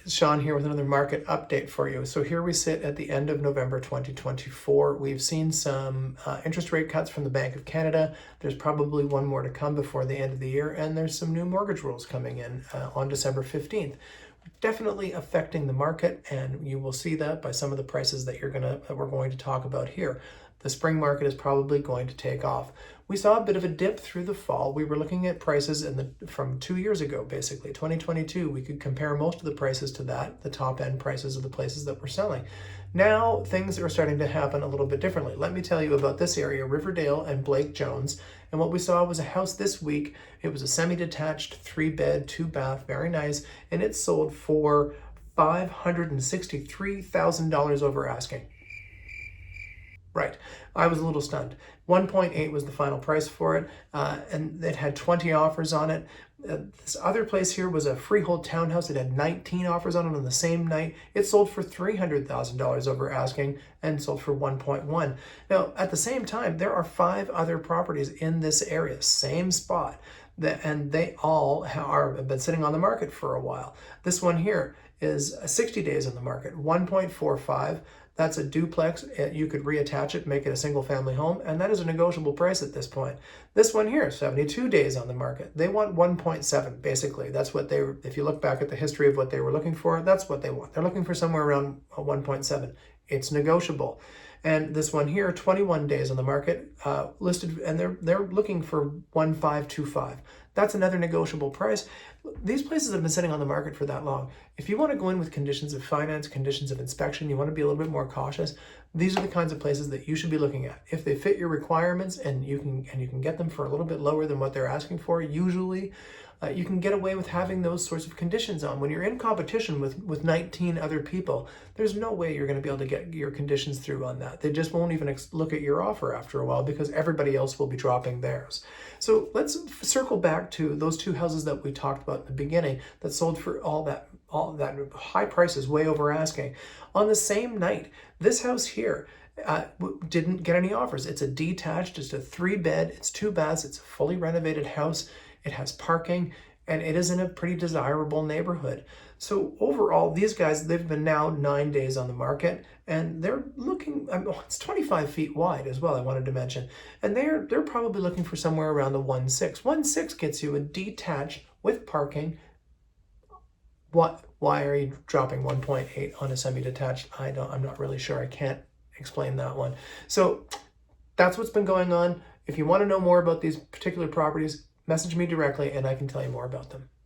Sean here with another market update for you. So here we sit at the end of November 2024. We've seen some interest rate cuts from the Bank of Canada. There's probably one more to come before the end of the year, and there's some new mortgage rules coming in on December 15th. Definitely affecting the market, and you will see that by some of the prices that we're going to talk about here. The spring market is probably going to take off. We saw a bit of a dip through the fall. We were looking at prices from 2 years ago, basically 2022. We could compare most of the prices to that, the top end prices of the places that were selling. Now things are starting to happen a little bit differently. Let me tell you about this area, Riverdale and Blake Jones. And what we saw was a house this week. It was a semi-detached 3-bed, 2-bath, very nice, and it sold for $563,000 over asking. Right. I was a little stunned. 1.8 was the final price for it, and it had 20 offers on it. This other place here was a freehold townhouse. It had 19 offers on it on the same night. It sold for $300,000 over asking and sold for 1.1. Now, at the same time, there are 5 other properties in this area, same spot, and they all have been sitting on the market for a while. This one here is 60 days on the market, 1.45. That's a duplex. You could reattach it, make it a single family home, and that is a negotiable price at this point. This one here, 72 days on the market. They want 1.7, basically. That's what if you look back at the history of what they were looking for, that's what they want. They're looking for somewhere around 1.7. It's negotiable. And this one here, 21 days on the market, listed, and they're looking for 1.525. That's another negotiable price. These places have been sitting on the market for that long. If you want to go in with conditions of finance, conditions of inspection, you want to be a little bit more cautious, these are the kinds of places that you should be looking at. If they fit your requirements and you can get them for a little bit lower than what they're asking for, usually you can get away with having those sorts of conditions on. When you're in competition with 19 other people, there's no way you're going to be able to get your conditions through on that. They just won't even look at your offer after a while because everybody else will be dropping theirs. So let's circle back to those 2 houses that we talked about in the beginning that sold for all that high prices, way over asking. On the same night, this house here didn't get any offers. It's a detached, it's a 3-bed, it's 2 baths, it's a fully renovated house. It has parking, and it is in a pretty desirable neighborhood. So overall, these guys, they've been now 9 days on the market, and they're looking, it's 25 feet wide as well, I wanted to mention. And they're probably looking for somewhere around the 1.6. 1.6 gets you a detached with parking. Why are you dropping 1.8 on a semi-detached? I'm not really sure. I can't explain that one. So that's what's been going on. If you want to know more about these particular properties, message me directly and I can tell you more about them.